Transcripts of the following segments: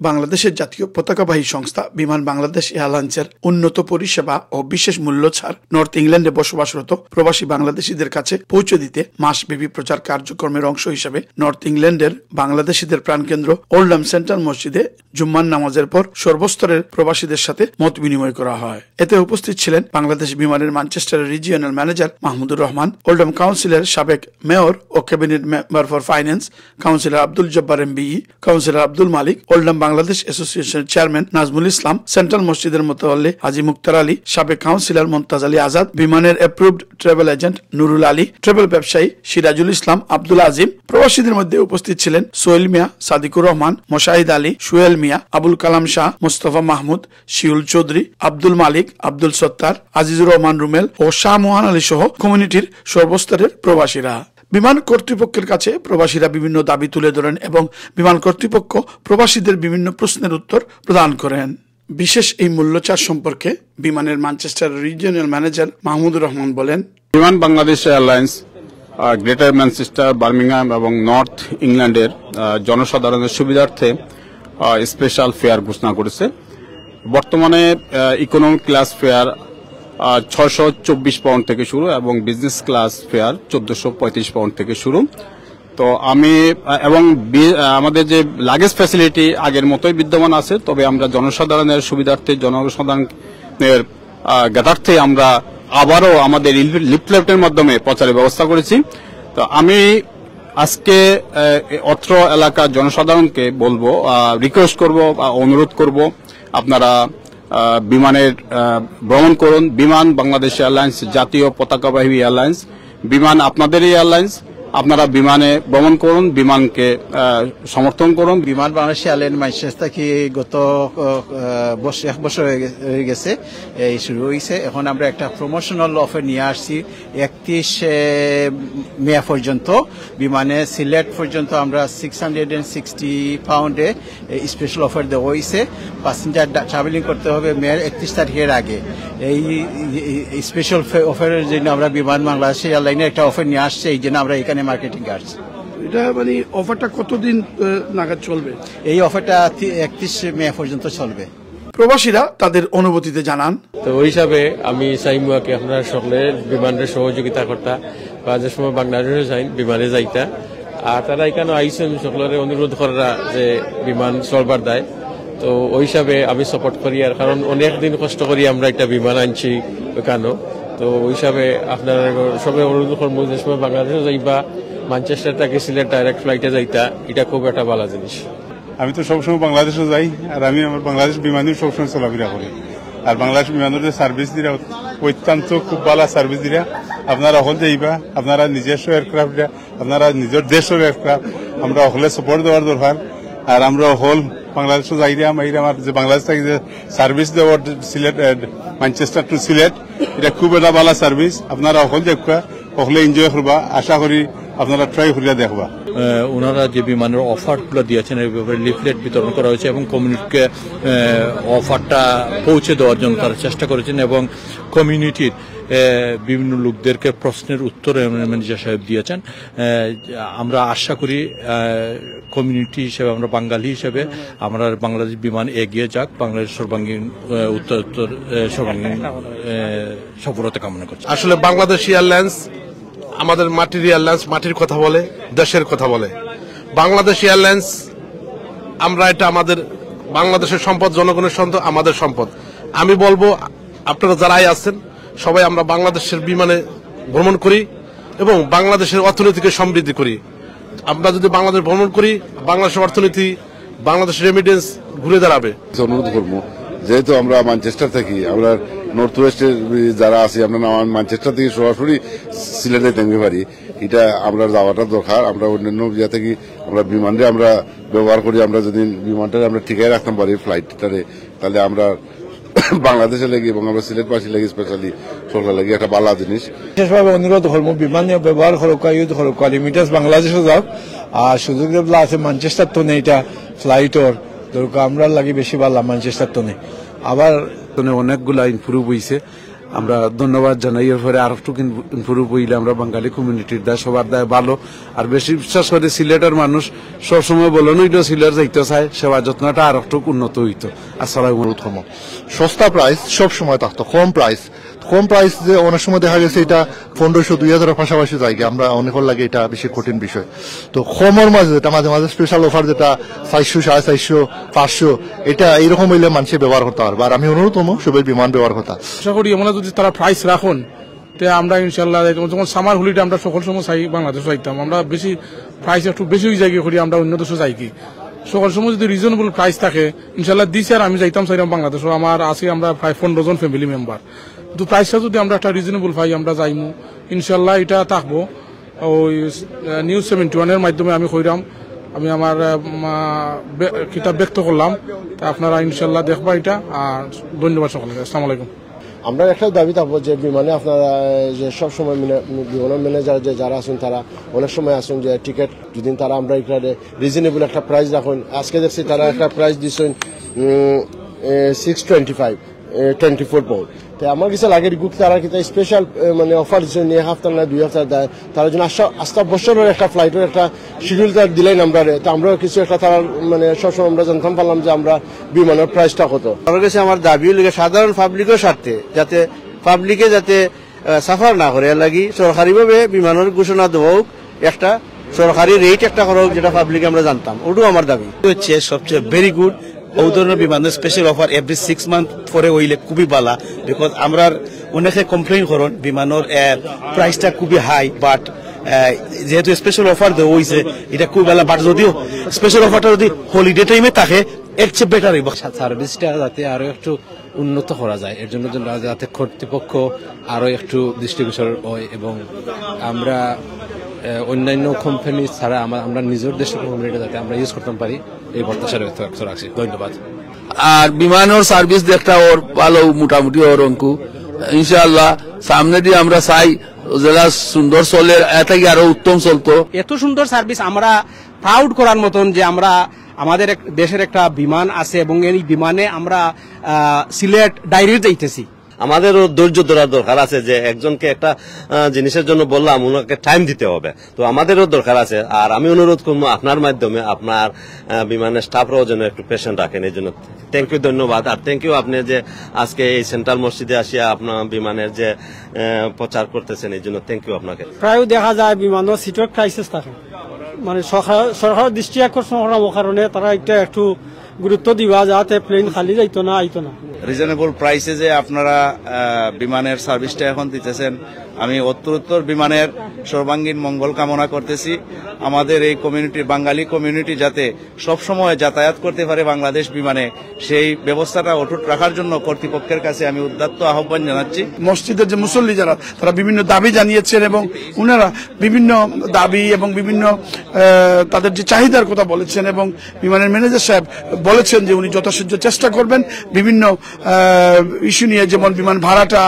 বাংলাদেশের জাতীয় পতাকাবাহী সংস্থা বিমান বাংলাদেশ এয়ারলাইন্সের উন্নত পরিষেবা ও বিশেষ মূল্য ছাড় নর্থ ইংল্যান্ডে বসবাসরত প্রবাসী বাংলাদেশিদের কাছে পৌঁছে দিতে মাসব্যাপী প্রচার কার্যক্রমের অংশ হিসেবে নর্থ ইংল্যান্ডের বাংলাদেশিদের প্রাণকেন্দ্র ওল্ডহাম সেন্ট্রাল মসজিদে জুম্মার নামাজের পর সর্বস্তরের প্রবাসীদের সাথে মত বিনিময় করা হয়। এতে উপস্থিত ছিলেন বাংলাদেশ বিমানের ম্যানচেস্টারের regional manager Mahmudur Rahman, Oldham কাউন্সিলের সাবেক মেয়র ও cabinet member for finance councillor Abdul Jabbar MBE, councillor Abdul Malik, Oldham Bangladesh অ্যাসোসিয়েশনের চেয়ারম্যান নাজমুল ইসলাম, সেন্ট্রাল মসজিদের মোতাওয়াল্লি হাজী মুক্তার আলী, সাবেক কাউন্সিলর মুমতাজ আলী আজাদ, বিমানের approved travel agent Nurul Ali, travel ব্যবসায়ী সিরাজুল ইসলাম, আব্দুল আজিম। প্রবাসীদের মধ্যে উপস্থিত ছিলেন সোহেল মিয়া, সাদিকুর রহমান, মোশাহিদ আলী, সুহেল মিয়া, আবুল কালাম শাহ, মোস্তফা মাহমুদ, শিউল চৌধুরী, আব্দুল মালিক, আব্দুল সত্তার, আজিজুর রহমান রুমেল ও শাহ মোহান আলী সহ কমিউনিটির সর্বস্তরের প্রবাসীরা। বিমান কর্তৃপক্ষের কাছে প্রবাসীরা বিভিন্ন দাবি তুলে ধরেন এবং বিমান কর্তৃপক্ষ প্রবাসীদের বিভিন্ন প্রশ্নের উত্তর প্রদান করেন। বিশেষ এই মূল্যচার সম্পর্কে বিমানের Manchester regional manager Mahmudur Rahman বলেন, বিমান Bangladesh airlines greater Manchester, Birmingham এবং নর্থ ইংল্যান্ডের জনসাধারণের সুবিধার্থে স্পেশাল ফেয়ার ঘোষণা করেছে। বর্তমানে ইকোনমি ক্লাস ফেয়ার 624 পাউন্ড থেকে শুরু এবং বিজনেস ক্লাস ফেয়ার 1435 পাউন্ড থেকে শুরু। তো আমাদের যে লাগেজ ফ্যাসিলিটি আগের মতোই বিদ্যমান আছে, তবে আমরা জনসাধারণের সুবিধার্থে, জনসাধারণের জ্ঞাতার্থে আমরা আবারও আমাদের লিফলেটের মাধ্যমে প্রচারের ব্যবস্থা করেছি। তো আমি আজকে অত্র এলাকার জনসাধারণকে বলবো, রিকোয়েস্ট করব, অনুরোধ করব, আপনারা বিমানের ভ্রমণ করুন। বিমান বাংলাদেশ এয়ারলাইন্স জাতীয় পতাকাবাহী এয়ারলাইন্স, বিমান আপনাদেরই এয়ারলাইন্স। আপনারা বিমানে ভ্রমণ করুন, বিমানকে সমর্থন করুন। বিমান বাংলাদেশ এয়ারলাইন্স ম্যানচেস্টার কি গত 1 বছর হয়ে গেছে এই শুরু হয়েছে। এখন আমরা একটা প্রমোশনাল অফার নিয়ে আসছি 31 মে পর্যন্ত। বিমানে সিলেট পর্যন্ত আমরা 660 পাউন্ডে স্পেশাল অফার দেওয়া হয়েছে। প্যাসেঞ্জার ট্রাভেলিং করতে হবে মের 31 তারিখের আগে। এই স্পেশাল অফারের জন্য আমরা বিমান বাংলাদেশ এয়ারলাইনের একটা অফার নিয়ে আসছি, এই জন্য আমরা এখানে মার্কেটিং আসছি। এটা মানে অফারটা কতদিন নাগাদ চলবে? এই অফারটা 31 মে পর্যন্ত চলবে। প্রবাসীরা তাদের অনুভূতিতে জানান, তো ওই হিসাবে আমি চাইমুয়াকে আপনার সকলে বিমানের সহযোগিতা করতা বা যে সময় বাংলাদেশে যাই বিমানে যাইতা, আর তারা এখানে আইসেন সকলের অনুরোধ করা যে বিমান চলবার দেয়। তো ওই হিসাবে আমি সাপোর্ট করি, আর কারণ অনেক দিন কষ্ট করি আমরা একটা বিমান আনছি ওখানেও। তো ওই হিসাবে আপনার সবাই অনুরোধ করবো যে সময় বাংলাদেশে যাইবা ম্যানচেস্টার থেকে সিলেট ডাইরেক্ট ফ্লাইটে যাইতা, এটা খুব একটা ভালো জিনিস। আমি তো সবসময় বাংলাদেশে যাই, আর আমি আমার বাংলাদেশ বিমানেও সবসময় চলাফেরা করি। আর বাংলাদেশ বিমানের যে সার্ভিস দিরা অত্যন্ত খুব ভালো সার্ভিস দিরা। আপনারা অকল যাইবা, আপনারা নিজস্ব এয়ারক্রাফট, আপনারা নিজের দেশের এয়ারক্রাফট, আমরা অকলে সাপোর্ট দেওয়ার দরকার। আর আমরা অকল বাংলাদেশে যাইরাম আমার যে বাংলাদেশ থেকে যে সার্ভিস দেওয়ার সিলেট ম্যানচেস্টার টু সিলেট, এটা খুব একটা ভালো সার্ভিস। আপনারা অকল দেখবা, অকলে এনজয় করবা। আশা করি আপনারা ট্রাই করিয়া দেখবা। ওনারা যে বিমানের অফারগুলো দিয়েছেন এই ব্যাপারে লিফলেট বিতরণ করা হয়েছে এবং কমিউনিটিকে অফারটা পৌঁছে দেওয়ার জন্য তারা চেষ্টা করেছেন এবং কমিউনিটির বিভিন্ন লোকদেরকে প্রশ্নের উত্তর ম্যানেজার সাহেব দিয়েছেন। আমরা আশা করি কমিউনিটি হিসেবে, আমরা বাঙালি হিসেবে আমরা বাংলাদেশ বিমান এগিয়ে যাক, বাংলাদেশ সর্বাঙ্গীন উত্তর সর্বাঙ্গীন সফলতা কামনা করছি। আসলে বাংলাদেশ এয়ারলাইন্স আমাদের মাটির এয়ারলাইন্স, মাটির কথা বলে, দেশের কথা বলে। বাংলাদেশ এয়ারলাইন্স আমরা এটা আমাদের বাংলাদেশের সম্পদ, জনগণের সম্পদ, আমাদের সম্পদ। আমি বলবো আপনারা যারাই আছেন সবাই আমরা বাংলাদেশের বিমানে ভ্রমণ করি এবং বাংলাদেশের অর্থনীতিকে সমৃদ্ধি করি। আমরা যদি বাংলাদেশ ভ্রমণ করি, বাংলাদেশের অর্থনীতি, বাংলাদেশের রেমিটেন্স ঘুরে দাঁড়াবে। অনুরোধ করবো, যেহেতু আমরা ম্যানচেস্টার থাকি, আমরা নর্থ ওয়েস্টের যারা আছি, আমরা ম্যানচেস্টার থেকে সরাসরি সিলেটে থাকতে পারি, এটা আমরা যাওয়াটা দরকার। আমরা অন্যান্য জায়গা থেকে আমরা বিমানটা আমরা ব্যবহার করি। আমরা যদি বিমানটা আমরা ঠিকাই রাখতে পারি ফ্লাইটটারে, তাহলে আমরা বাংলাদেশে লেগে এবং আমরা সিলেটবাসী লেগে স্পেশালি সরকার লাগে একটা ভালো জিনিস। বিশেষভাবে অনুরোধ করবো বিমান ব্যবহার করুক, ইউজ করুক, রিমিটেন্স বাংলাদেশে যাও। আর সুযোগ যেগুলো আছে ম্যানচেস্টার তো নেই, এটা ফ্লাইটর দরকার আমরা লাগে বেশি ভালো ম্যানচেস্টার তো নেই। আবার অনেকগুলা ইমপ্রুভ হয়েছে। আমরা ধন্যবাদ জানাই। এরপরে আর একটু ইমপ্রুভ হইলে আমরা বাঙালি কমিউনিটির দায় সবার দায় ভালো। আর বেশি বিশ্বাস করে সিলেটের মানুষ সবসময় বলেন হইতো সিলেট যাইতে চায়, সেবা যত্নটা আর একটু উন্নত হইতো। আসসালামু আলাইকুম। সস্তা প্রাইস সব সময় থাকতো, কম প্রাইস যে অনেক সময় দেখা গেছে এটা 1500-2000 পাশাপাশি জায়গা, আমরা অনেকের লাগে এটা বেশি কঠিন বিষয়। তো কমের মাঝে যেটা মাঝে মাঝে স্পেশাল অফার যেটা 400, 450, 500 এটা এইরকম হইলে মানুষে ব্যবহার করতে পারবে। আর আমি অনুরোধ করবো সবাই বিমান ব্যবহার করতে। আশা করি আমরা যদি তারা প্রাইস রাখুন তে আমরা ইনশাল্লাহ যখন সামার হলিডে আমরা সকল সময় চাই বাংলাদেশ যাইতাম, আমরা বেশি প্রাইস একটু বেশি ওই জায়গায় করি, আমরা অন্য দেশে যাই কি সকল সময় যদি রিজনেবল প্রাইস থাকে ইনশাল্লাহ দিছে। আর আমি যাইতাম চাইলাম বাংলাদেশ, আমার আছে আমরা প্রায় 15 জন ফ্যামিলি মেম্বার, কিন্তু প্রাইসটা যদি আমরা একটা রিজনেবল পাই আমরা যাইমু ইনশাল্লাহ। এটা থাকবো ওই নিউজ 71 মাধ্যমে আমি কইরাম, আমি আমার কিতাব ব্যক্ত করলাম, তা আপনারা ইনশাল্লাহ দেখবা এটা। আর ধন্যবাদ সকলকে, আসসালামু আলাইকুম। আমরা একটা দাবি থাকবো যে বিমানে আপনারা যে সব সময় বিমানের ম্যানেজার যে যারা আছেন তারা অনেক সময় আসুন যে টিকিট যদি তারা আমরা এখানে রিজনেবল একটা প্রাইস রাখুন। আজকে দেখছি তারা একটা প্রাইস দিচ্ছেন 625-24 পাউন্ড। তো আমার কাছে লাগে গুক তারা কিন্তু স্পেশাল মানে অফার দিচ্ছেন, নিয়ে হাফতা না 2 হপ্তাহ দেয় তারা জন্য আস্তা বছরের একটা ফ্লাইটের একটা শিডিউল তার দিলেন আমরা। তো আমরা কিছু একটা তারা মানে সবসময় আমরা জানতাম পারলাম যে আমরা বিমানের প্রাইসটা কত। আমার কাছে আমার দাবি লাগে সাধারণ পাবলিকের স্বার্থে যাতে পাবলিকে যাতে সাফার না করে, এর লাগি সরকারিভাবে বিমানের ঘোষণা দেওয়া হোক, একটা সরকারি রেট একটা করা হোক যেটা পাবলিকে আমরা জানতাম, ওটাও আমার দাবি। হচ্ছে সবচেয়ে ভেরি গুড ওই ধরনের বিমানের স্পেশাল অফার এভরি 6 মান্থ পরে হইলে খুবই ভালো, বিকজ আমরা অনেকে কমপ্লেইন করেন বিমানের প্রাইসটা খুবই হাই, বাট যেহেতু স্পেশাল অফার দেওয়া হয়েছে এটা খুব ভালো। বাট যদিও স্পেশাল অফারটা যদি হলিডে টাইমে থাকে এর চেয়ে বেটার হইব। সার্ভিসটা যাতে আরো একটু উন্নত করা যায় এর জন্য যাতে কর্তৃপক্ষ আরো একটু দৃষ্টিগোচর হয় এবং আমরা অন্যান্য কোম্পানি ছাড়া আমরা নিজের দেশের কোম্পানিটা যাতে আমরা ইউজ করতে পারি এই প্রত্যাশা ব্যক্ত রাখছি। ধন্যবাদ। আর বিমানের সার্ভিস দেখটা ওর ভালো মোটামুটি ওর অঙ্কু ইনশাআল্লাহ সামনে দিয়ে আমরা চাই যেটা সুন্দর চলে এত আরো উত্তম চলতো। এত সুন্দর সার্ভিস আমরা প্রাউড করার মতন যে আমরা আমাদের দেশের একটা বিমান আছে এবং এই বিমানে আমরা সিলেট ডাইরেক্ট যাইতেছি। আমাদেরও ধৈর্য ধরার দরকার আছে যে একজনকে একটা জিনিসের জন্য বললাম ওনাকে টাইম দিতে হবে, তো আমাদেরও দরকার আছে। আর আমি অনুরোধ করবো আপনার মাধ্যমে আপনার বিমানের স্টাফরাও যেন একটু পেশেন্ট রাখেন, এই জন্য থ্যাংক ইউ, ধন্যবাদ। আর থ্যাংক ইউ আপনি যে আজকে এই সেন্ট্রাল মসজিদে আসিয়া আপনার বিমানের যে প্রচার করতেছেন এই জন্য থ্যাংক ইউ আপনাকে। প্রায় দেখা যায় বিমানের সিটের ক্রাইসিস থাকে, মানে সরকারের দৃষ্টি আকর্ষণ করার কারণে তারা এটা একটু গুরুত্ব দিবা যাতে প্লেন খালি যাইতো না আইতো না। রিজনেবল প্রাইসে যে আপনারা বিমানের সার্ভিসটা এখন দিতেছেন, আমি উত্তরোত্তর বিমানের সর্বাঙ্গীন মঙ্গল কামনা করতেছি। আমাদের এই কমিউনিটি বাঙালি কমিউনিটি যাতে সবসময় যাতায়াত করতে পারে বাংলাদেশ বিমানে, সেই ব্যবস্থাটা অটুট রাখার জন্য কর্তৃপক্ষের কাছে আমি উদাত্ত আহ্বান জানাচ্ছি। মসজিদের যে মুসল্লি যারা তারা বিভিন্ন দাবি জানিয়েছেন এবং উনারা বিভিন্ন দাবি এবং বিভিন্ন তাদের যে চাহিদার কথা বলেছেন এবং বিমানের ম্যানেজার সাহেব বলেছেন যে উনি যথাসাধ্য চেষ্টা করবেন বিভিন্ন ইস্যু নিয়ে, যেমন বিমান ভাড়াটা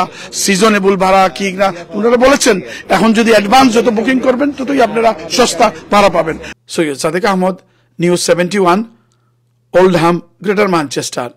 সিজনেবল ভাড়া কি না ওনারা বলেছেন। এখন যদি অ্যাডভান্স যত বুকিং করবেন ততই আপনারা সস্তা ভাড়া পাবেন। Syed Sadek Ahmad, news 71, Oldham, Greater Manchester.